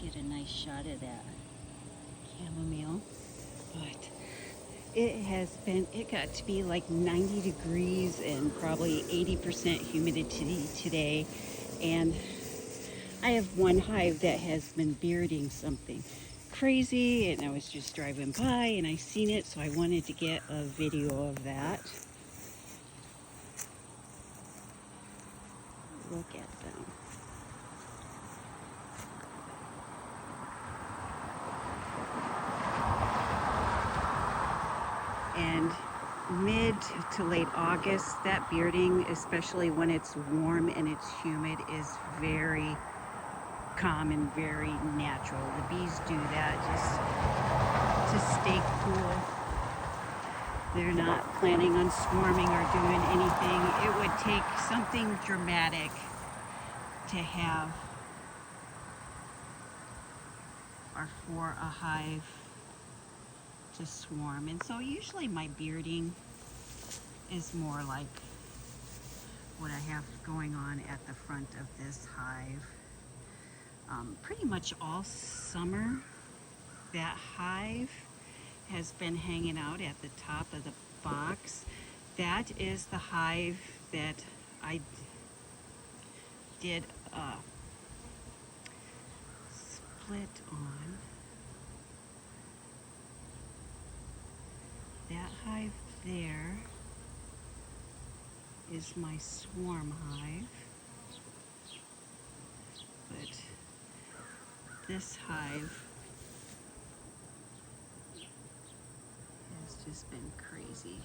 get a nice shot of that chamomile. But it got to be like 90 degrees and probably 80% humidity today. And I have one hive that has been bearding something crazy, and I was just driving by and I seen it, so I wanted to get a video of that. Look at them. And mid to late August, that bearding, especially when it's warm and it's humid, is very common, very natural. The bees do that just to stay cool. They're not planning on swarming or doing anything. It would take something dramatic to have or for a hive to swarm. And so usually my bearding is more like what I have going on at the front of this hive. Pretty much all summer, that hive has been hanging out at the top of the box. That is the hive that I did a split on. That hive there is my swarm hive, but this hive has just been crazy.